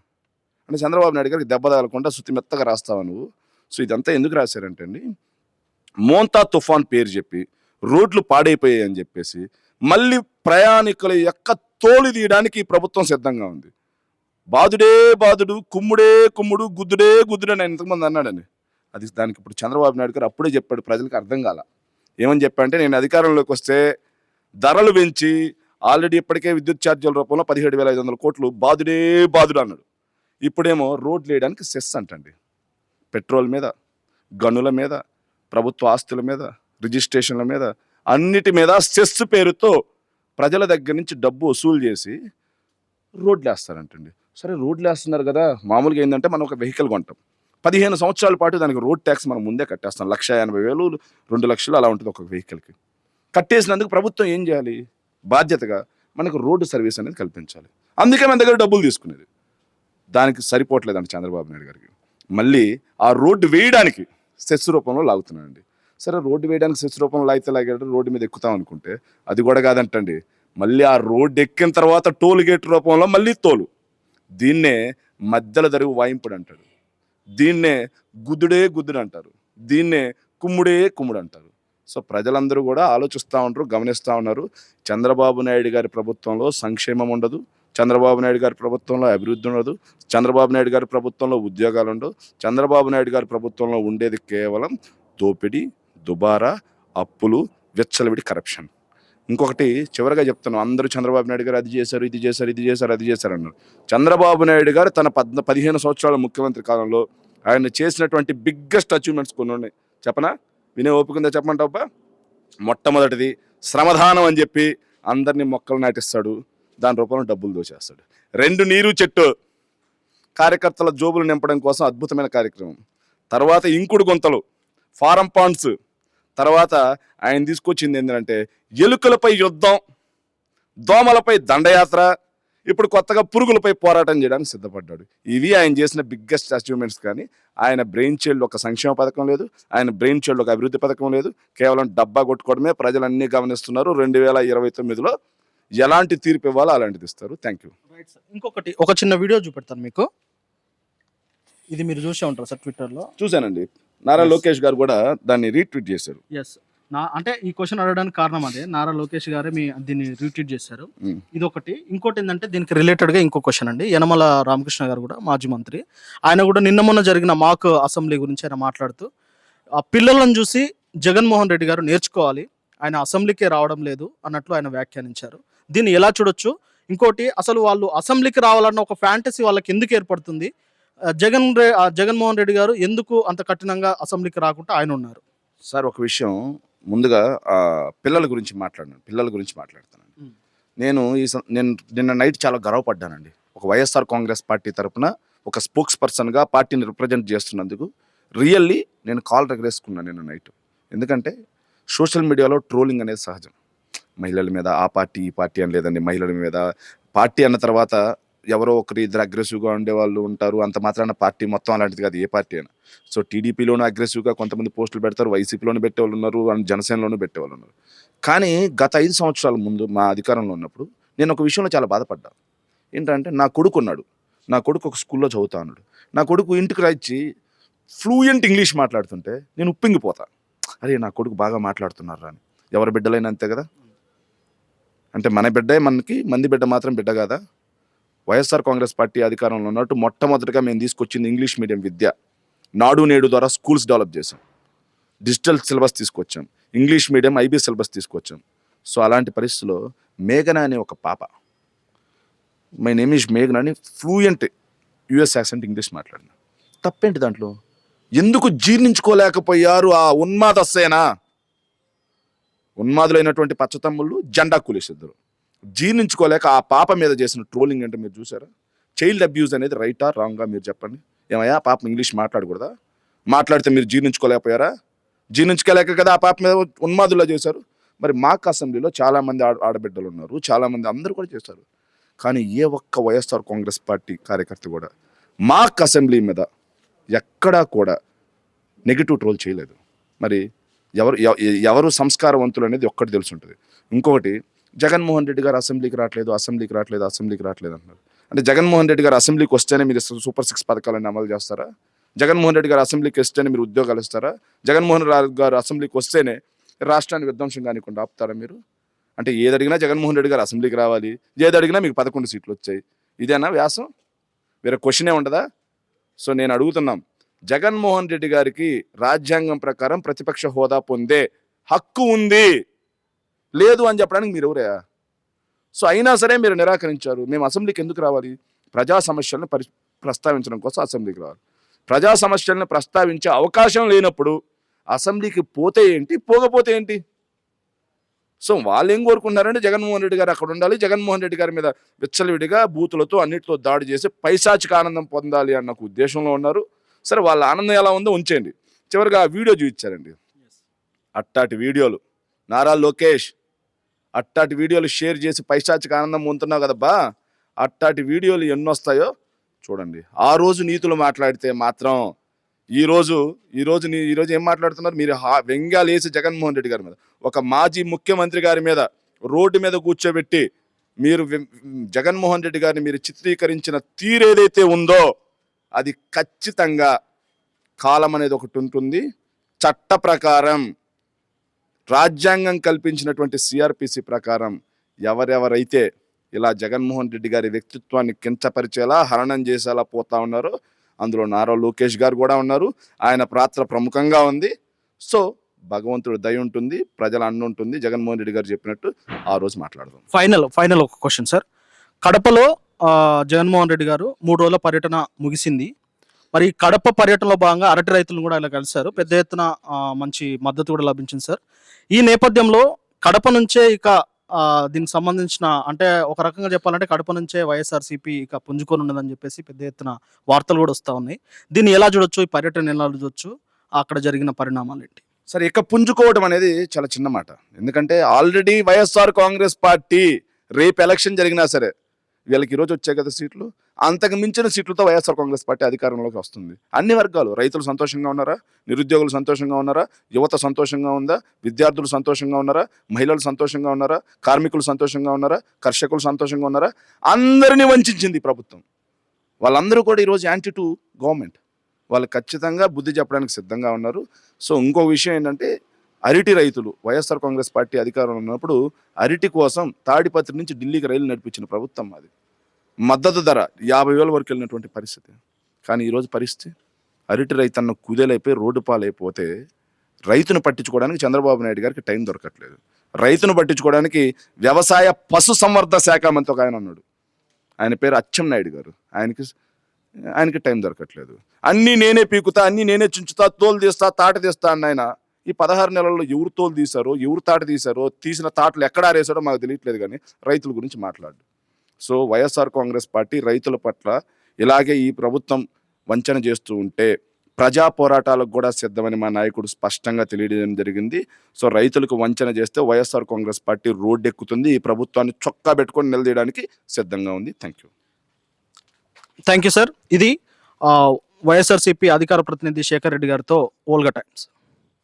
అంటే చంద్రబాబు నాయుడు గారికి దెబ్బ తగలకుండా శుతి మెత్తగా రాస్తావా నువ్వు? సో ఇదంతా ఎందుకు రాశారంటే అండి, మోంతా తుఫాన్ పేరు చెప్పి రోడ్లు పాడైపోయాయి అని చెప్పేసి మళ్ళీ ప్రయాణికుల యొక్క తోలు తీయడానికి ఈ ప్రభుత్వం సిద్ధంగా ఉంది. బాదుడే బాదుడు, కుమ్ముడే కుమ్ముడు, గుద్దుడే గుద్దుడు అని ఎంతమంది అన్నాడని. దానికి ఇప్పుడు చంద్రబాబు నాయుడు గారు అప్పుడే చెప్పాడు, ప్రజలకు అర్థం కాల. ఏమని చెప్పారంటే, నేను అధికారంలోకి వస్తే ధరలు పెంచి ఆల్రెడీ ఇప్పటికే విద్యుత్ ఛార్జీల రూపంలో 17,500 కోట్లు బాదుడు అన్నాడు. ఇప్పుడేమో రోడ్లు వేయడానికి సెస్ అంటండి. పెట్రోల్ మీద, గనుల మీద, ప్రభుత్వ ఆస్తుల మీద, రిజిస్ట్రేషన్ల మీద, అన్నిటి మీద సెస్ పేరుతో ప్రజల దగ్గర నుంచి డబ్బు వసూలు చేసి రోడ్లు వేస్తారంటండి. సరే రోడ్లు వేస్తున్నారు కదా, మామూలుగా ఏంటంటే మనం ఒక వెహికల్ కొంటాం, 15 సంవత్సరాల పాటు దానికి రోడ్ ట్యాక్స్ మనం ముందే కట్టేస్తాం. 1,80,000, 2 లక్షలు అలా ఉంటుంది ఒక వెహికల్కి. కట్టేసినందుకు ప్రభుత్వం ఏం చేయాలి? బాధ్యతగా మనకు రోడ్డు సర్వీస్ అనేది కల్పించాలి. అందుకే మన దగ్గర డబ్బులు తీసుకునేది. దానికి సరిపోవట్లేదండి చంద్రబాబు నాయుడు గారికి. మళ్ళీ ఆ రోడ్డు వేయడానికి సెస్ రూపంలో లాగుతున్నాడండి. సరే రోడ్డు వేయడానికి సెస్ రూపంలో లాగాడు, రోడ్డు మీద ఎక్కుతాం అనుకుంటే అది కూడా కాదంటండి. మళ్ళీ ఆ రోడ్డు ఎక్కిన తర్వాత టోల్ గేట్ రూపంలో మళ్ళీ తోలు. దీన్నే మధ్యల దరువు వాయింపుడు అంటాడు, దీన్నే గుద్దుడు అంటారు, దీన్నే కుమ్ముడు అంటారు. సో ప్రజలందరూ కూడా ఆలోచిస్తూ ఉంటారు, గమనిస్తూ ఉన్నారు. చంద్రబాబు నాయుడు గారి ప్రభుత్వంలో సంక్షేమం ఉండదు, చంద్రబాబు నాయుడు గారి ప్రభుత్వంలో అభివృద్ధి ఉండదు, చంద్రబాబు నాయుడు గారి ప్రభుత్వంలో ఉద్యోగాలు ఉండవు. చంద్రబాబు నాయుడు గారి ప్రభుత్వంలో ఉండేది కేవలం దోపిడీ, దుబారా, అప్పులు, విచ్చలవిడి కరప్షన్. ఇంకొకటి చివరిగా చెప్తున్నాను, అందరూ చంద్రబాబు నాయుడు గారు అది చేశారు, ఇది చేశారు అన్నారు. చంద్రబాబు నాయుడు గారు తన 15 సంవత్సరాల ముఖ్యమంత్రి కాలంలో ఆయన చేసినటువంటి బిగ్గెస్ట్ అచీవ్మెంట్స్ కొన్ని ఉన్నాయి. చెప్పనా? వినే ఓపికందా చెప్పమంటావా? మొట్టమొదటిది శ్రమదానం అని చెప్పి అందరినీ మొక్కలు నాటిస్తాడు, దాని రూపంలో డబ్బులు దోచేస్తాడు. 2 నీరు చెట్టు కార్యకర్తల జోబులు నింపడం కోసం అద్భుతమైన కార్యక్రమం. తర్వాత ఇంకుడు గుంతలు, ఫారం పాండ్స్. తర్వాత ఆయన తీసుకొచ్చింది ఏంటంటే ఎలుకలపై యుద్ధం, దోమలపై దండయాత్ర, ఇప్పుడు కొత్తగా పురుగులపై పోరాటం చేయడానికి సిద్ధపడ్డాడు. ఇవి ఆయన చేసిన బిగ్గెస్ట్ అచీవ్మెంట్స్. కానీ ఆయన బ్రెయిన్ చైల్డ్ ఒక సంక్షేమ పథకం లేదు, ఆయన బ్రెయిన్ చైల్డ్ ఒక అభివృద్ధి పథకం లేదు. కేవలం డబ్బా కొట్టుకోవడమే ప్రజలన్నీ గమనిస్తున్నారు. 2029లో ఎలాంటి తీర్పు ఇవ్వాలో అలాంటిది ఇస్తారు. Thank you. ఇంకొకటి, ఒక చిన్న వీడియో చూపెడతాను మీకు. ఇది మీరు చూసే ఉంటారు సార్ ట్విట్టర్లో. చూశానండి, నారా లోకేష్ గారు కూడా దాన్ని రీట్వీట్ చేశారు. ఎస్, అంటే ఈ క్వశ్చన్ అడగడానికి కారణం అదే, నారా లోకేష్ గారే దీన్ని రీట్వీట్ చేశారు. ఇది ఒకటి. ఇంకోటి ఏంటంటే దీనికి రిలేటెడ్గా ఇంకో క్వశ్చన్ అండి. యనమల రామకృష్ణ గారు కూడా మాజీ మంత్రి, ఆయన కూడా నిన్న మొన్న జరిగిన మాక్ అసెంబ్లీ గురించి ఆయన మాట్లాడుతూ ఆ పిల్లలను చూసి జగన్మోహన్ రెడ్డి గారు నేర్చుకోవాలి, ఆయన అసెంబ్లీకే రావడం లేదు అన్నట్లు ఆయన వ్యాఖ్యానించారు. దీన్ని ఎలా చూడొచ్చు? ఇంకోటి, అసలు వాళ్ళు అసెంబ్లీకి రావాలన్న ఒక ఫ్యాంటసీ వాళ్ళకి ఎందుకు ఏర్పడుతుంది? జగన్మోహన్ రెడ్డి గారు ఎందుకు అంత కఠినంగా అసెంబ్లీకి రాకుండా ఆయన ఉన్నారు? సార్ ఒక విషయం ముందుగా పిల్లల గురించి మాట్లాడుతాను. నేను నిన్న నైట్ చాలా గర్వపడ్డానండి. ఒక వైఎస్ఆర్ కాంగ్రెస్ పార్టీ తరఫున ఒక స్పోక్స్ పర్సన్గా పార్టీని రిప్రజెంట్ చేస్తున్నందుకు రియల్లీ నేను కాల్ ఎగరేసుకున్నాను నిన్న నైట్. ఎందుకంటే సోషల్ మీడియాలో ట్రోలింగ్ అనేది సహజం. మహిళల మీద ఆ పార్టీ ఈ పార్టీ అని లేదండి, మహిళల మీద పార్టీ అన్న తర్వాత ఎవరో ఒకరు ఇద్దరు అగ్రెసివ్గా ఉండేవాళ్ళు ఉంటారు. అంత మాత్రాన పార్టీ మొత్తం అలాంటిది కాదు, ఏ పార్టీ అయినా. సో టీడీపీలోనూ అగ్రెసివ్గా కొంతమంది పోస్టులు పెడతారు, వైసీపీలోనూ పెట్టేవాళ్ళు ఉన్నారు, అండ్ జనసేనలోనూ పెట్టేవాళ్ళు ఉన్నారు. కానీ గత 5 సంవత్సరాల ముందు మా అధికారంలో ఉన్నప్పుడు నేను ఒక విషయంలో చాలా బాధపడ్డా. ఏంటంటే నా కొడుకు ఉన్నాడు, నా కొడుకు ఒక స్కూల్లో చదువుతా ఉన్నాడు. నా కొడుకు ఇంటికి రాయిచ్చి ఫ్లూయెంట్ ఇంగ్లీష్ మాట్లాడుతుంటే నేను ఉప్పింగిపోతా. అరే నా కొడుకు బాగా మాట్లాడుతున్నారు అని. ఎవరి బిడ్డలైనా అంతే కదా, అంటే మన బిడ్డే మనకి, మంది బిడ్డ మాత్రం బిడ్డ కాదా? వైఎస్ఆర్ కాంగ్రెస్ పార్టీ అధికారంలో ఉన్నట్టు మొట్టమొదటిగా మేము తీసుకొచ్చింది ఇంగ్లీష్ మీడియం విద్య. నాడు నేడు ద్వారా స్కూల్స్ డెవలప్ చేసాం, డిజిటల్ సిలబస్ తీసుకొచ్చాం, ఇంగ్లీష్ మీడియం ఐబీ సిలబస్ తీసుకొచ్చాం. సో అలాంటి పరిస్థితుల్లో మేఘన అనే ఒక పాప, మై నేమ్ ఈజ్ మేఘన అని ఫ్లూయెంట్ యుఎస్ యాక్సెంట్ ఇంగ్లీష్ మాట్లాడిన. తప్పేంటి దాంట్లో? ఎందుకు జీర్ణించుకోలేకపోయారు ఆ ఉన్మాదులైనటువంటి పచ్చతమ్ముళ్ళు, జెండా కూలేసిద్దరు జీర్ణించుకోలేక ఆ పాప మీద చేసిన ట్రోలింగ్ అంటే మీరు చూసారా? చైల్డ్ అబ్యూజ్ అనేది రైటా రాంగా మీరు చెప్పండి. ఏమయ్యా పాప ఇంగ్లీష్ మాట్లాడకూడదా? మాట్లాడితే మీరు జీర్ణించుకోలేకపోయారా? జీర్ణించుకోలేక కదా ఆ పాప మీద ఉన్మాదులా చేశారు. మరి మాక్ అసెంబ్లీలో చాలామంది ఆడబిడ్డలు ఉన్నారు, చాలామంది అందరూ కూడా చేశారు. కానీ ఏ ఒక్క వైఎస్ఆర్ కాంగ్రెస్ పార్టీ కార్యకర్త కూడా మాక్ అసెంబ్లీ మీద ఎక్కడా కూడా నెగిటివ్ ట్రోల్ చేయలేదు. మరి ఎవరు సంస్కారవంతులు అనేది ఒక్కటి తెలిసి ఉంటుంది. ఇంకొకటి, జగన్మోహన్ రెడ్డి గారు అసెంబ్లీకి రావట్లేదు అంటున్నారు. అంటే జగన్మోహన్ రెడ్డి గారు అసెంబ్లీకి వస్తేనే మీరు సూపర్ 6 పథకాలను అమలు చేస్తారా? జగన్మోహన్ రెడ్డి గారు అసెంబ్లీకి వస్తేనే మీరు ఉద్యోగాలు ఇస్తారా? జగన్మోహన్ రెడ్డి గారు అసెంబ్లీకి వస్తేనే రాష్ట్రాన్ని విధ్వంసం కానికుండా ఆపుతారా మీరు? అంటే ఏది అడిగినా జగన్మోహన్ రెడ్డి గారు అసెంబ్లీకి రావాలి, ఏది అడిగినా మీకు 11 సీట్లు వచ్చాయి. ఇదేనా వ్యాసం? వేరే క్వశ్చనే ఉండదా? సో నేను అడుగుతున్నాం, జగన్మోహన్ రెడ్డి గారికి రాజ్యాంగం ప్రకారం ప్రతిపక్ష హోదా పొందే హక్కు ఉంది, లేదు అని చెప్పడానికి మీరు ఎవరయ్యా? సో అయినా సరే మీరు నిరాకరించారు. మేము అసెంబ్లీకి ఎందుకు రావాలి? ప్రజా సమస్యలను ప్రస్తావించడం కోసం అసెంబ్లీకి రావాలి. ప్రజా సమస్యలను ప్రస్తావించే అవకాశం లేనప్పుడు అసెంబ్లీకి పోతే ఏంటి, పోకపోతే ఏంటి? సో వాళ్ళు ఏం కోరుకుంటున్నారంటే జగన్మోహన్ రెడ్డి గారు అక్కడ ఉండాలి, జగన్మోహన్ రెడ్డి గారి మీద విచ్చలవిడిగా బూతులతో అన్నిటితో దాడి చేసి పైశాచిక ఆనందం పొందాలి అన్న ఒక ఉద్దేశంలో ఉన్నారు. సరే, వాళ్ళ ఆనందం ఎలా ఉందో ఉంచేయండి. చివరిగా ఆ వీడియో చూపించారండి. అట్టాటి వీడియోలు నారా లోకేష్, అట్టాటి వీడియోలు షేర్ చేసి పైశాచిక ఆనందం పొందుతున్నావు కదబ్బా, అట్టాటి వీడియోలు ఎన్నొస్తాయో చూడండి. ఆ రోజు నీతులు మాట్లాడితే మాత్రం ఈరోజు ఏం మాట్లాడుతున్నారు? మీరు వ్యంగ్యాలు వేసి జగన్మోహన్ రెడ్డి గారి మీద, ఒక మాజీ ముఖ్యమంత్రి గారి మీద రోడ్డు మీద కూర్చోబెట్టి మీరు జగన్మోహన్ రెడ్డి గారిని మీరు చిత్రీకరించిన తీరేదైతే ఉందో అది ఖచ్చితంగా కాలం అనేది ఒకటి ఉంటుంది. చట్ట ప్రకారం, రాజ్యాంగం కల్పించినటువంటి సిఆర్పిసి ప్రకారం ఎవరెవరైతే ఇలా జగన్మోహన్ రెడ్డి గారి వ్యక్తిత్వాన్ని కించపరిచేలా, హరణం చేసేలా పోతా ఉన్నారో అందులో నారా లోకేష్ గారు కూడా ఉన్నారు. ఆయన పాత్ర ప్రముఖంగా ఉంది. సో భగవంతుడు దయ ఉంటుంది, ప్రజల అన్న ఉంటుంది. జగన్మోహన్ రెడ్డి గారు చెప్పినట్టు ఆ రోజు మాట్లాడదాం. ఫైనల్ ఒక క్వశ్చన్ సార్. కడపలో జగన్మోహన్ రెడ్డి గారు 3 రోజుల పర్యటన ముగిసింది. మరి కడప పర్యటనలో భాగంగా అరటి రైతులను కూడా ఇలా కలిశారు. పెద్ద ఎత్తున మంచి మద్దతు కూడా లభించింది సార్. ఈ నేపథ్యంలో కడప నుంచే ఇక దీనికి సంబంధించిన, అంటే ఒక రకంగా చెప్పాలంటే కడప నుంచే వైఎస్ఆర్సీపీ ఇక పుంజుకొని ఉన్నదని చెప్పేసి పెద్ద ఎత్తున వార్తలు కూడా వస్తూ ఉన్నాయి. దీన్ని ఎలా చూడొచ్చు? ఈ పర్యటన ఎలా చూడొచ్చు? అక్కడ జరిగిన పరిణామాలు ఏంటి? సరే, ఇక పుంజుకోవడం అనేది చాలా చిన్న మాట. ఎందుకంటే ఆల్రెడీ వైఎస్ఆర్ కాంగ్రెస్ పార్టీ రేపు ఎలక్షన్ జరిగినా సరే వీళ్ళకి ఈరోజు వచ్చాయి కదా సీట్లు, అంతకు మించిన సీట్లతో వైఎస్ఆర్ కాంగ్రెస్ పార్టీ అధికారంలోకి వస్తుంది. అన్ని వర్గాలు, రైతులు సంతోషంగా ఉన్నారా? నిరుద్యోగులు సంతోషంగా ఉన్నారా? యువత సంతోషంగా ఉందా? విద్యార్థులు సంతోషంగా ఉన్నారా? మహిళలు సంతోషంగా ఉన్నారా? కార్మికులు సంతోషంగా ఉన్నారా? కర్షకులు సంతోషంగా ఉన్నారా? అందరినీ వంచింది ప్రభుత్వం. వాళ్ళందరూ కూడా ఈరోజు యాంటీ టు గవర్నమెంట్. వాళ్ళు ఖచ్చితంగా బుద్ధి చెప్పడానికి సిద్ధంగా ఉన్నారు. సో ఇంకో విషయం ఏంటంటే, అరటి రైతులు వైఎస్ఆర్ కాంగ్రెస్ పార్టీ అధికారంలో ఉన్నప్పుడు అరటి కోసం తాడిపత్రి నుంచి ఢిల్లీకి రైలు నడిపించిన ప్రభుత్వం అది. మద్దతు ధర 50,000 వరకు వెళ్ళినటువంటి పరిస్థితి. కానీ ఈరోజు పరిస్థితి, అరటి రైతన్న కుదేలైపోయి రోడ్డు పాలైపోతే రైతును పట్టించుకోవడానికి చంద్రబాబు నాయుడు గారికి టైం దొరకట్లేదు. రైతును పట్టించుకోవడానికి వ్యవసాయ పశు సంవర్ధ శాఖ మంత్రి ఒక ఆయన ఉన్నాడు, ఆయన పేరు అచ్చెన్నాయుడు గారు, ఆయనకి టైం దొరకట్లేదు. అన్నీ నేనే పీకుతా, అన్నీ నేనే చుంచుతా, తోలు తీస్తా, తాట తీస్తా అన్న ఆయన ఈ 16 నెలల్లో ఎవరు తోలు తీశారో, ఎవరు తాట తీశారో, తీసిన తాటలు ఎక్కడ ఆరేసాడో మాకు తెలియట్లేదు. కానీ రైతుల గురించి మాట్లాడు. సో వైఎస్ఆర్ కాంగ్రెస్ పార్టీ రైతుల పట్ల ఇలాగే ఈ ప్రభుత్వం వంచన చేస్తూ ఉంటే ప్రజా పోరాటాలకు కూడా సిద్ధమని మా నాయకుడు స్పష్టంగా తెలియజేయడం జరిగింది. సో రైతులకు వంచన చేస్తే వైఎస్ఆర్ కాంగ్రెస్ పార్టీ రోడ్డు ఎక్కుతుంది, ఈ ప్రభుత్వాన్ని చొక్కా పెట్టుకొని నిలదీయడానికి సిద్ధంగా ఉంది. Thank you sir. ఇది వైఎస్ఆర్సీపీ అధికార ప్రతినిధి శేఖర్ రెడ్డి గారితో ఓల్గా టైమ్స్.